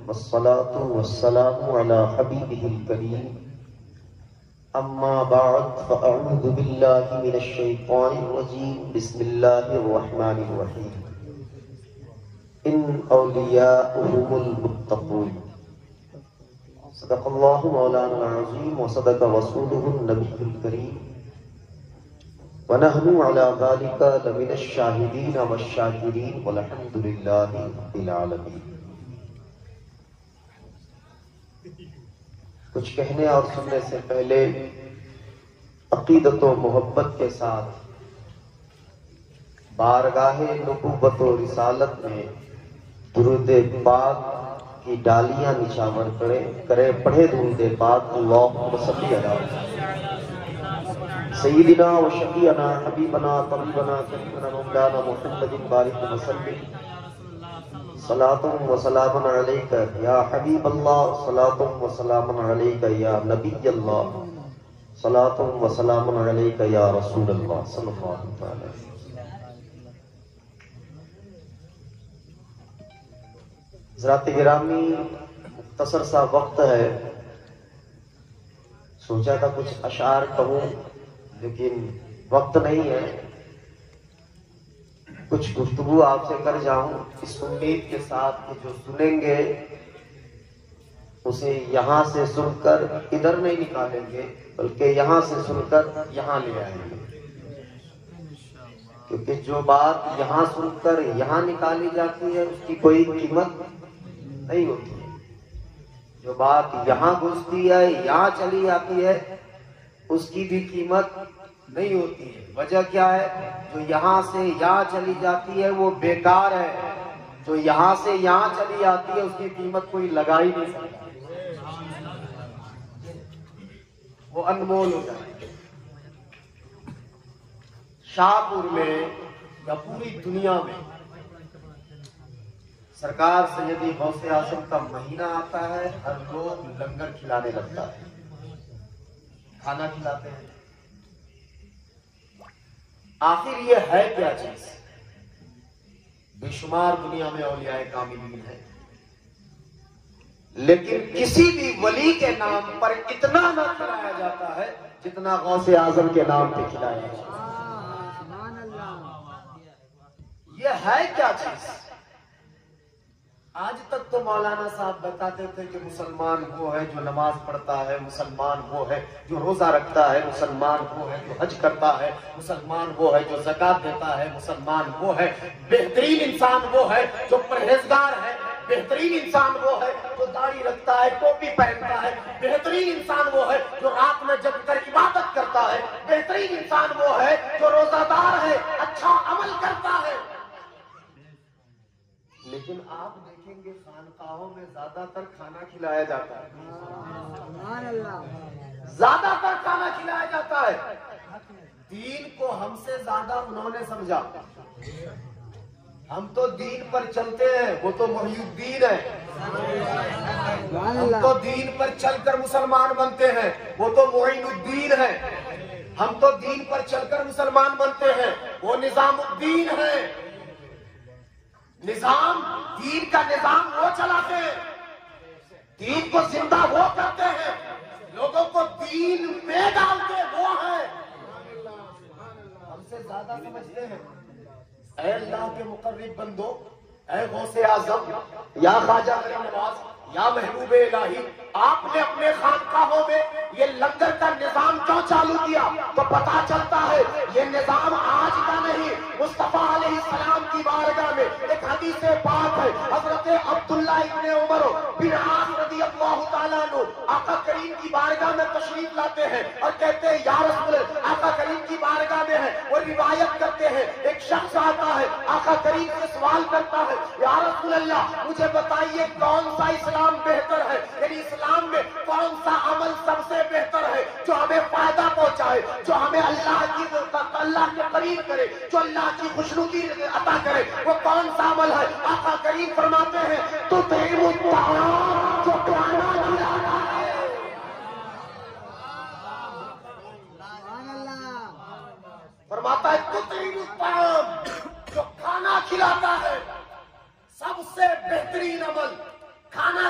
والصلاة والسلام على حبيبه الكريم أما بعد فأعوذ بالله من الشيطان الرجيم بسم الله الرحمن الرحيم إن أولياؤهم المتقون صدق الله مولانا العظيم وصدق رسوله النبي الكريم ونحن على ذلك لمن الشاهدين والشاكرين والحمد لله رب العالمين. کچھ کہنے اور سننے سے پہلے عقیدت و محبت کے ساتھ بارگاہ نبوت و رسالت میں درود پاک کی ڈالیاں نچھاور کرے پڑھے درود پاک اللہم صلی علی سیدنا و شفیعنا حبیبنا طبیبنا سیدنا مولانا محمد بارک وسلم صلاۃ و سلام علیک یا حبیب اللہ صلاۃ و سلام علیک یا نبی اللہ صلاۃ و سلام علیک یا رسول اللہ صلی اللہ علیہ وسلم. حضرات گرامی مختصر سا وقت ہے، سوچا تھا کچھ اشعار کہوں لیکن وقت نہیں ہے. کچھ گفتگو آپ سے کر جاؤں اس امید کے ساتھ کہ جو سنیں گے اسے یہاں سے سن کر ادھر نہیں نکالیں گے بلکہ یہاں سے سن کر یہاں لے آئیں گے، کیونکہ جو بات یہاں سن کر یہاں نکالی جاتی ہے اس کی کوئی قیمت نہیں ہوتی ہے. جو بات یہاں گھستی ہے یہاں چلی جاتی ہے اس کی بھی قیمت نہیں ہوتی ہے. وجہ کیا ہے؟ جو یہاں سے یہاں چلی جاتی ہے وہ بیکار ہے، جو یہاں سے یہاں چلی جاتی ہے اس کی قیمت کوئی لگا ہی نہیں سکتا، وہ انمول ہو جائے. شاہپور میں یا پوری دنیا میں سرکار سیدی غوث اعظم کا مہینہ آتا ہے، ہر لوگ لنگر کھلانے لگتا ہے، کھانا کھلاتے ہیں. آخر یہ ہے کیا چیز؟ بے شمار دنیا میں اولیاء کاملین ہیں، لیکن کسی بھی ولی کے نام پر اتنا نہ کھلایا جاتا ہے جتنا غوث اعظم کے نام پہ کھلایا جاتا ہے. یہ ہے کیا چیز؟ آج تک تو مولانا صاحب بتاتے تھے کہ مسلمان وہ ہے جو نماز پڑھتا ہے، مسلمان وہ ہے جو روزہ رکھتا ہے، مسلمان وہ ہے جو حج کرتا ہے، مسلمان وہ ہے جو زکوٰۃ دیتا ہے، مسلمان وہ ہے. بہترین انسان وہ ہے جو پرہیزگار ہے، بہترین انسان وہ ہے جو داڑھی رکھتا ہے، ٹوپی پہنتا ہے، بہترین انسان وہ ہے جو رات میں جگ کر عبادت کرتا ہے، بہترین انسان وہ ہے جو روزہ دار ہے، اچھا عمل کرتا ہے. لیکن آپ دیکھیں گے خانقاہوں میں زیادہ تر کھانا کھلایا جاتا ہے، زیادہ تر کھانا کھلایا جاتا ہے. دین کو ہم سے زیادہ انہوں نے سمجھا. ہم تو دین پر چلتے ہیں، وہ تو محی الدین ہے. ہم تو دین پر چل کر مسلمان بنتے ہیں، وہ تو معین الدین ہے. ہم تو دین پر چل کر مسلمان بنتے ہیں، وہ نظام الدین ہے. نظام دین کا نظام وہ چلاتے ہیں، دین کو زندہ وہ کرتے ہیں، لوگوں کو دین میں ڈالتے وہ ہیں. ہم سے زیادہ سمجھتے ہیں. اے اللہ کے مقرب بندو، اے غوث اعظم یا خواجہ غریب نواز یا محبوب الہی، آپ نے اپنے خانقاہوں میں یہ لنگر کا نظام کیوں چالو کیا؟ تو پتا چلتا ہے یہ نظام آج کا نہیں. مصطفیٰ علیہ السلام کی بارگاہ میں ایک حدیث پاک ہے، حضرت عبداللہ ابن عمر بن عاص رضی اللہ تعالیٰ عنہ آقا کریم کی بارگاہ میں تشریف لاتے ہیں اور کہتے ہیں یا رسول اللہ، آقا کریم کی بارگاہ میں ہے. وہ روایت کرتے ہیں ایک شخص آتا ہے، آقا کریم سے سوال کرتا ہے یا رسول اللہ مجھے بتائیے کون سا اسلام بہتر ہے، یعنی اسلام میں کون سا عمل سب سے بہتر ہے جو ہمیں فائدہ پہنچائے، جو ہمیں اللہ کے قریب کرے، جو اللہ کی خوشنودی عطا کرے، وہ کون سا عمل ہے؟ آقا کریم فرماتے ہیں تو تطعم الطعام، جو کھانا کھلانا ہے. فرماتا ہے تطعم الطعام، جو کھانا کھلاتا ہے. سب سے بہترین عمل کھانا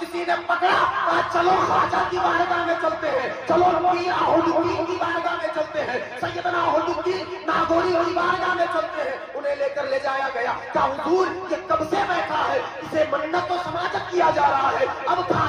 کسی نے پکڑا کہا چلو خواجہ کی بارگاہ میں چلتے ہیں، چلو پیر عہد الدین کی بارگاہ میں چلتے ہیں، سیدنا عہد الدین ناگوری کی بارگاہ میں چلتے ہیں، انہیں لے کر لے جایا گیا۔ کہا حضور یہ کب سے بیٹھا ہے، اسے منت و سماجت کیا جا رہا ہے، اب کھا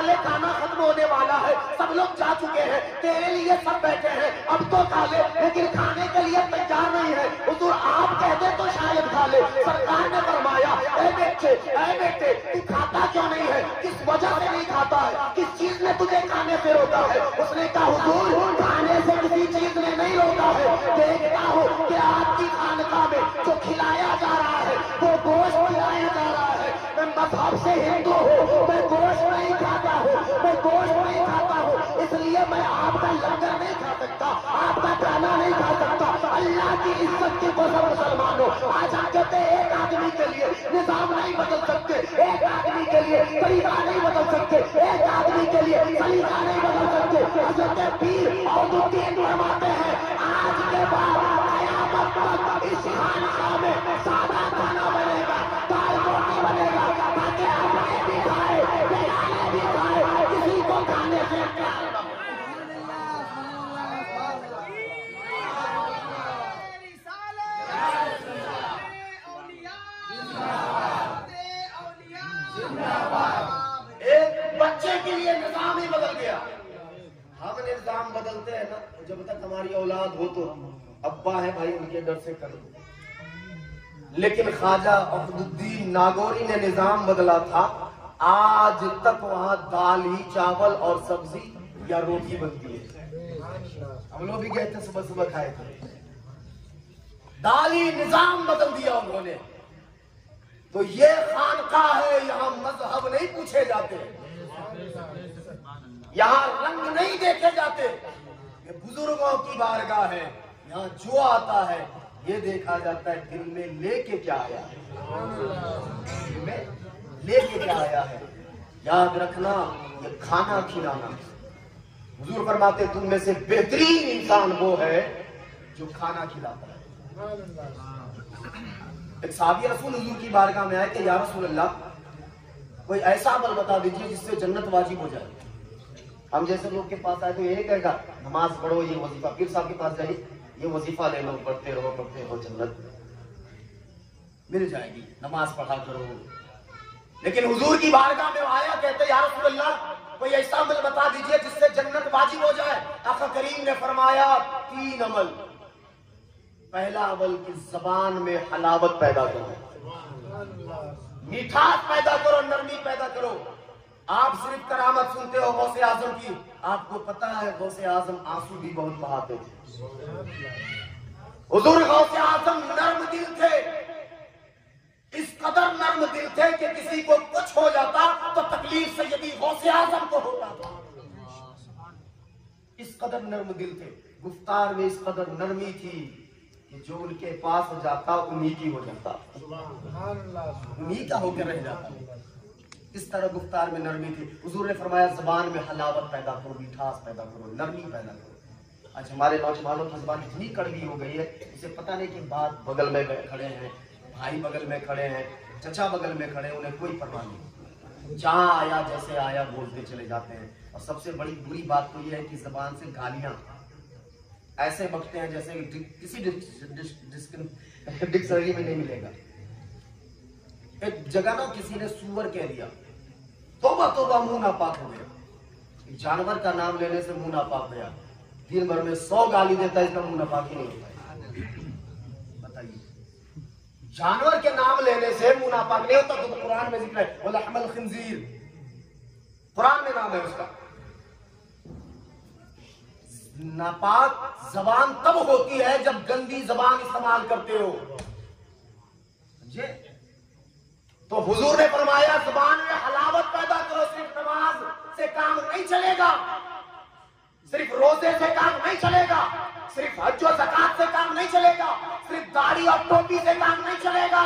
لے کھانا ختم ہونے والا ہے، سب لوگ جا چکے ہیں، تیرے لیے سب بیٹھے ہیں، اب تو کھا لے، لیکن کھانے کے لیے تیار نہیں ہے۔ حضور آپ کہتے تو شاید کھا لے۔ سرکار نے فرمایا اے بیٹے تو کھاتا کیوں نہیں ہے، کس وجہ سے نہیں کھاتا ہے، کس چیز نے تجھے کھانے سے روکا ہے؟ اس نے کہا حضور کھانے سے کسی چیز نے نہیں روکا ہے، دیکھتا ہوں کہ آپ کی خانقاہ میں جو کھلایا جا رہا ہے وہ گوشت کھلایا جا رہا ہے، میں مذہب سے ہندو ہوں، میں گوشت نہیں کھاتا ہوں، اس لیے میں آپ کا لنگر نہیں کھا سکتا، آپ کا کھانا نہیں کھا سکتا۔ اللہ کی عزت کی قسم مسلمانوں، آج آپ کہتے ہیں ایک آدمی کے لیے نظام نہیں بدل سکتے، ایک آدمی کے لیے طریقہ نہیں بدل سکتے، ایک آدمی کے لیے سلیقہ نہیں بدل سکتے۔ حضرت پیر عہد الدین فرماتے ہیں آج کے بعد قیامت تک اس خانقاہ میں سادہ کھانا بنے گا، دال روٹی بنے گا، تاکہ اپنے بھی کھائے بیگانے بھی کھائے، کسی کو کھانے سے انکار نہ ہو۔ ایک بچے کے لیے نظام ہی بدل گیا۔ ہم نظام بدلتے ہیں نا، جب تک ہماری اولاد ہو تو ابا ہے بھائی ان کے ڈر سے کرو، لیکن خواجہ عہد الدین ناگوری نے نظام بدلا تھا، آج تک وہاں دال ہی چاول اور سبزی یا روٹی بنتی ہے۔ ہم لوگ بھی گئے تھے صبح صبح کھائے تھے، دال ہی نظام بدل دیا انہوں نے۔ تو یہ خانقاہ ہے، یہاں مذہب نہیں پوچھے جاتے، یہاں رنگ نہیں دیکھے جاتے، یہ بزرگوں کی بارگاہ ہے، یہاں جو آتا ہے یہ دیکھا جاتا ہے دل میں لے کے کیا آیا ہے، دل میں لے کے کیا آیا ہے۔ یاد رکھنا یہ کھانا کھلانا، حضور فرماتے تم میں سے بہترین انسان وہ ہے جو کھانا کھلاتا ہے۔ ایک صحابی رسول حضور کی بارگاہ میں آئے کہ یا رسول اللہ کوئی ایسا عمل بتا دیجئے جس سے جنت واجب ہو جائے۔ ہم جیسے لوگ کے پاس آئے تو یہ کہے گا نماز پڑھو، یہ وظیفہ، پیر صاحب کے پاس جائیے یہ وظیفہ لے لو، پڑھتے رہو جنت مل جائے گی، نماز پڑھا کرو۔ لیکن حضور کی بارگاہ میں آیا کہتے یا رسول اللہ کوئی ایسا عمل بتا دیجئے جس سے جنت واجب ہو جائے۔ آقا کریم نے فرمایا 3 عمل۔ پہلا عمل کی زبان میں حلاوت پیدا کرو، میٹھاس پیدا کرو، نرمی پیدا کرو۔ آپ صرف کرامت سنتے ہو غوث اعظم کی، آپ کو پتا ہے غوث اعظم آنسو بھی بہت بہاتے تھے۔ حضور غوث اعظم نرم دل تھے، اس قدر نرم دل تھے کہ کسی کو کچھ ہو جاتا تو تکلیف سیدی غوث اعظم کو ہوتا تھا، اس قدر نرم دل تھے۔ گفتار میں اس قدر نرمی تھی کہ جو ان کے پاس جاتا انہی کی ہو جاتا، انہی کا ہو کے رہ جاتا۔ اس طرح گفتار میں نرمی تھی۔ حضور نے فرمایا زبان میں حلاوت پیدا کرو، میٹھاس پیدا کرو، نرمی پیدا کرو۔ آج ہمارے نوجوانوں کی زبان اتنی کڑوی ہو گئی ہے، اسے پتہ نہیں کہ بات بغل میں کھڑے ہیں، بھائی بغل میں کھڑے ہیں، چچا بغل میں کھڑے ہیں، انہیں کوئی پرواہ نہیں، جہاں آیا جیسے آیا بولتے چلے جاتے ہیں۔ اور سب سے بڑی بری بات تو یہ ہے کہ زبان سے گالیاں ایسے بکتے ہیں جیسے کسی ڈکشنری میں نہیں ملے گا۔ ایک جگہ نا کسی نے سور کہہ دیا، توبہ توبہ منہ ناپاک ہو گیا۔ جانور کا نام لینے سے منہ ناپاک گیا، دن بھر میں 100 گالی دیتا ہے، اس کا منہ ناپاک ہی نہیں ہوتا۔ بتائیے جانور کے نام لینے سے منہ ناپاک نہیں ہوتا؟ تو قرآن میں ذکر ہے وَلَحْمَ الْخِنْزِيرِ، قرآن میں نام ہے اس کا۔ ناپاک زبان تب ہوتی ہے جب گندی زبان استعمال کرتے ہو۔ تو حضور نے فرمایا زبان میں حلاوت پیدا کرو، صرف نماز سے کام نہیں چلے گا، صرف روزے سے کام نہیں چلے گا، صرف حج و زکات سے کام نہیں چلے گا، صرف داڑھی اور ٹوپی سے کام نہیں چلے گا۔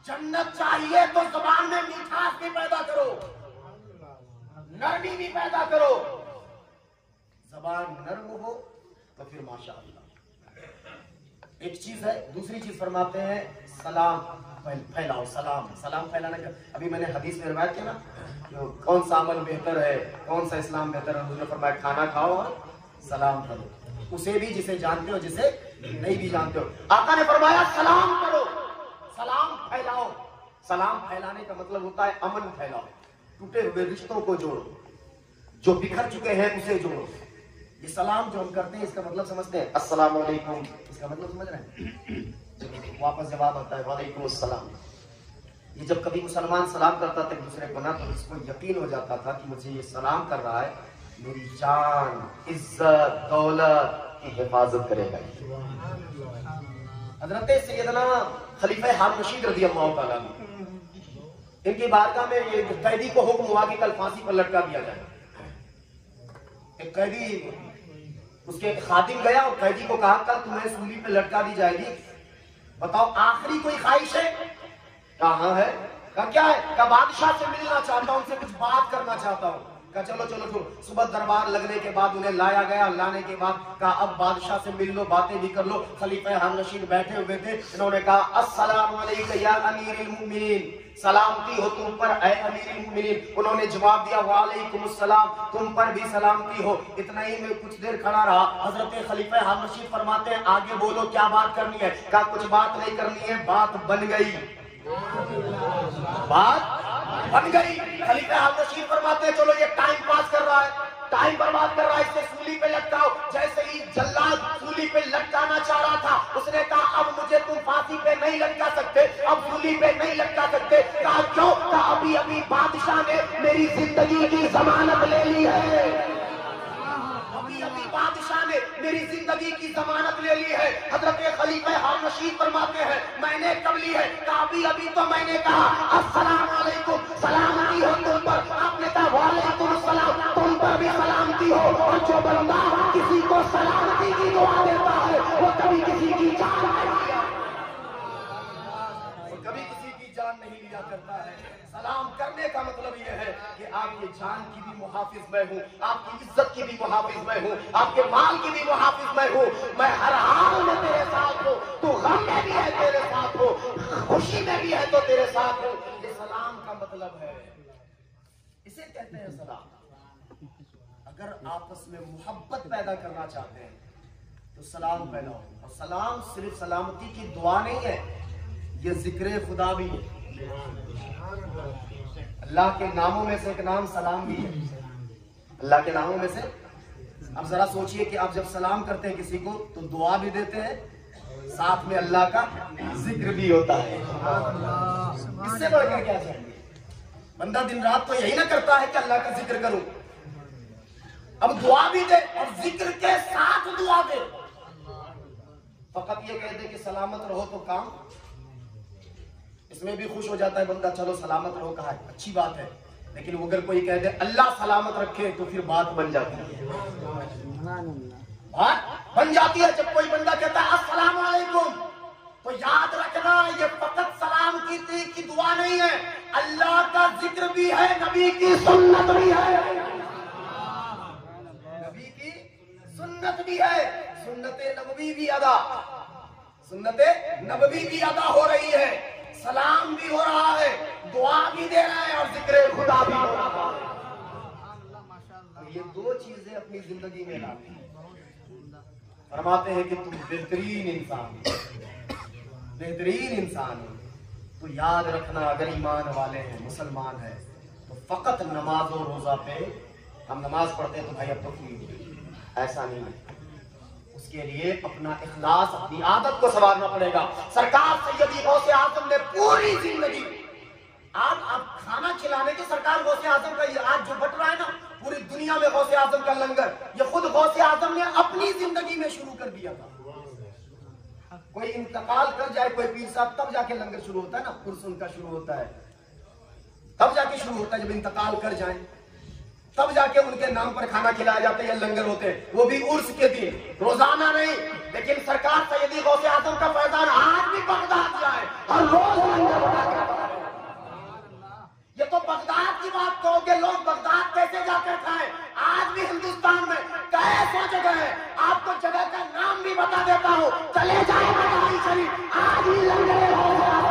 جنت چاہیے تو زبان میں میٹھاس بھی پیدا کرو، نرمی بھی پیدا کرو۔ زبان نرم ہو تو پھر ماشاءاللہ۔ ایک چیز ہے، دوسری چیز فرماتے ہیں سلام، پھیلاؤ. سلام پھیلانے کا ابھی میں نے حدیث میں روایت کیا نا کون سا عمل بہتر ہے, کون سا اسلام بہتر ہے. حضور نے فرمایا کھانا کھاؤ اور سلام کرو, اسے بھی جسے جانتے ہو جسے نہیں بھی جانتے ہو. آقا نے فرمایا سلام کرو, سلام پھیلاؤ. سلام پھیلانے کا مطلب ہوتا ہے امن پھیلاؤ, ٹوٹے ہوئے رشتوں کو جوڑو, جو بکھر چکے ہیں اسے جوڑو. یہ سلام جو ہم کرتے ہیں اس کا مطلب سمجھتے ہیں السلام علیکم, اس کا مطلب سمجھ رہے ہیں, واپس جواب آتا ہے وعلیکم السلام. یہ جب کبھی مسلمان سلام کرتا تھا ایک دوسرے کو نا تو اس کو یقین ہو جاتا تھا کہ مجھے یہ سلام کر رہا ہے میری جان عزت دولت کی حفاظت کرے گا. حضرت سیدنا خلیفہ ہارون رشید رضی اللہ تعالیٰ ان کی بارگاہ میں یہ قیدی کو حکم ہوا کہ کل پھانسی پر لٹکا دیا جائے. ایک قیدی اس کے خادم گیا اور قیدی کو کہا کل تمہیں سولی پہ لٹکا دی جائے گی, بتاؤ آخری کوئی خواہش ہے؟ کہاں ہے؟ کہا کیا ہے؟ کہا بادشاہ سے ملنا چاہتا ہوں, ان سے کچھ بات کرنا چاہتا ہوں. کہا چلو چلو چلو. صبح دربار لگنے کے بعد انہیں لایا گیا, لانے کے بعد کہا اب بادشاہ سے مل لو, باتیں بھی کر لو. خلیفہ ہارون رشید بیٹھے ہوئے تھے, انہوں نے کہا السلام علیکم یا امیر المؤمنین, سلامتی ہو تم پر اے امیر المؤمنین. انہوں نے جواب دیا وعلیکم السلام, تم پر بھی سلامتی ہو. اتنا ہی میں کچھ دیر کھڑا رہا. حضرت خلیفہ ہارون رشید فرماتے ہیں آگے بولو کیا بات کرنی ہے. کہا کچھ بات نہیں کرنی ہے, بات بن گئی, بات بن گئی. خلیفہ ہارون رشید فرماتے ہیں چلو یہ ٹائم پاس کر رہا ہے, ٹائم برباد کر رہا ہے, اس سے سولی پہ لٹکاؤ. جیسے ہی جلاد سولی پہ لٹکانا چاہ رہا تھا اس نے کہا اب مجھے تم پھانسی پہ نہیں لٹکا سکتے, اب سولی پہ نہیں لٹکا سکتے. کہا کیوں؟ کہا ابھی ابھی بادشاہ نے میری زندگی کی ضمانت لے لی ہے, ابھی ابھی بادشاہ نے میری زندگی کی ضمانت لے لی ہے. حضرت خلیفہ ہارون رشید فرماتے ہیں میں نے کب لی ہے؟ کہا ابھی ابھی تو میں نے کہا السلام علیکم, سلامتی ہو تم پر. آپ نے کہا وعلیکم السلام, تم پر بھی سلامتی ہو. اور جو بندہ کسی کو سلامتی کی دعا دیتا ہے وہ کبھی کسی کی جان نہیں لیا, وہ کبھی کسی کی جان نہیں لیا کرتا ہے. سلام کرنے کا مطلب یہ ہے کہ آپ کی جان کی بھی محافظ میں ہوں, آپ کی عزت کی بھی محافظ میں ہوں, آپ کے مال کی بھی محافظ میں ہوں. میں ہر حال میں تیرے ساتھ ہوں, تو غم میں بھی ہے تیرے ساتھ ہوں, خوشی میں بھی ہے تو تیرے ساتھ ہوں. یہ سلام کا مطلب ہے, اسے کہتے ہیں سلام. اگر آپس میں محبت پیدا کرنا چاہتے ہیں تو سلام پھیلاؤ. اور سلام صرف سلامتی کی دعا نہیں ہے, یہ ذکر خدا بھی ہے. اللہ کے ناموں میں سے ایک نام سلام بھی ہے, اللہ کے ناموں میں سے. اب ذرا سوچئے کہ آپ جب سلام کرتے ہیں کسی کو تو دعا بھی دیتے ہیں, ساتھ میں اللہ کا ذکر بھی ہوتا ہے. اس سے بڑھ کر کیا چاہیے؟ بندہ دن رات تو یہی نہ کرتا ہے کہ اللہ کا ذکر کروں, اب دعا بھی دے اور ذکر کے ساتھ دعا دے. فقط یہ کہہ دے کہ سلامت رہو تو کام, اس میں بھی خوش ہو جاتا ہے بندہ, چلو سلامت رہو کہا اچھی بات ہے, لیکن وہ اگر کوئی کہہ دے اللہ سلامت رکھے تو پھر بات بن جاتی ہے, بات بن جاتی ہے. جب کوئی بندہ کہتا ہے السلام علیکم تو یاد رکھنا یہ فقط سلام کی دعا نہیں ہے, اللہ کا ذکر بھی ہے, نبی کی سنت بھی ہے, نبی کی سنت بھی ہے, سنت نبوی بھی ادا, سنت نبوی بھی ادا ہو رہی ہے, سلام بھی ہو رہا ہے, دعا بھی دے رہا ہے اور ذکر خدا بھی ہو رہا ہے. یہ دو چیزیں اپنی زندگی میں لاتے ہیں. فرماتے ہیں کہ تم بہترین انسان ہو, بہترین انسان ہو, تو یاد رکھنا اگر ایمان والے ہیں, مسلمان ہیں, تو فقط نماز و روزہ پہ ہم نماز پڑھتے ہیں تو بھائی اب تو ایسا نہیں ہے. اس کے لیے اپنا اخلاص, اپنی عادت کو سنوارنا پڑے گا. سرکار سیدی غوث اعظم نے پوری زندگی, آج آپ کھانا کھلانے کے سرکار غوث اعظم کا یہ آج جو بٹ رہا ہے نا پوری دنیا میں غوث اعظم کا لنگر, یہ خود غوث اعظم نے اپنی زندگی میں شروع کر دیا تھا. کوئی انتقال کر جائے کوئی پیر صاحب تب جا کے لنگر شروع ہوتا ہے نا, عرس ان کا شروع ہوتا ہے, تب جا کے شروع ہوتا ہے. جب انتقال کر جائیں تب جا کے ان کے نام پر کھانا کھلایا جاتا ہے یا لنگر ہوتے ہیں, وہ بھی عرس کے دن, روزانہ نہیں. لیکن سرکار سیدی غوث اعظم کا فیضان آج بھی بغداد جائے اور روز لنگر بنا کرتا ہے. یہ تو بغداد کی بات کہو کہ لوگ بغداد کیسے جا کر کھائیں, آج بھی ہندوستان میں کئی سو جگہ ہے. آپ کو جگہ کا نام بھی بتا دیتا ہوں, چلے جائیں مدائن شریف, آج بھی لنگر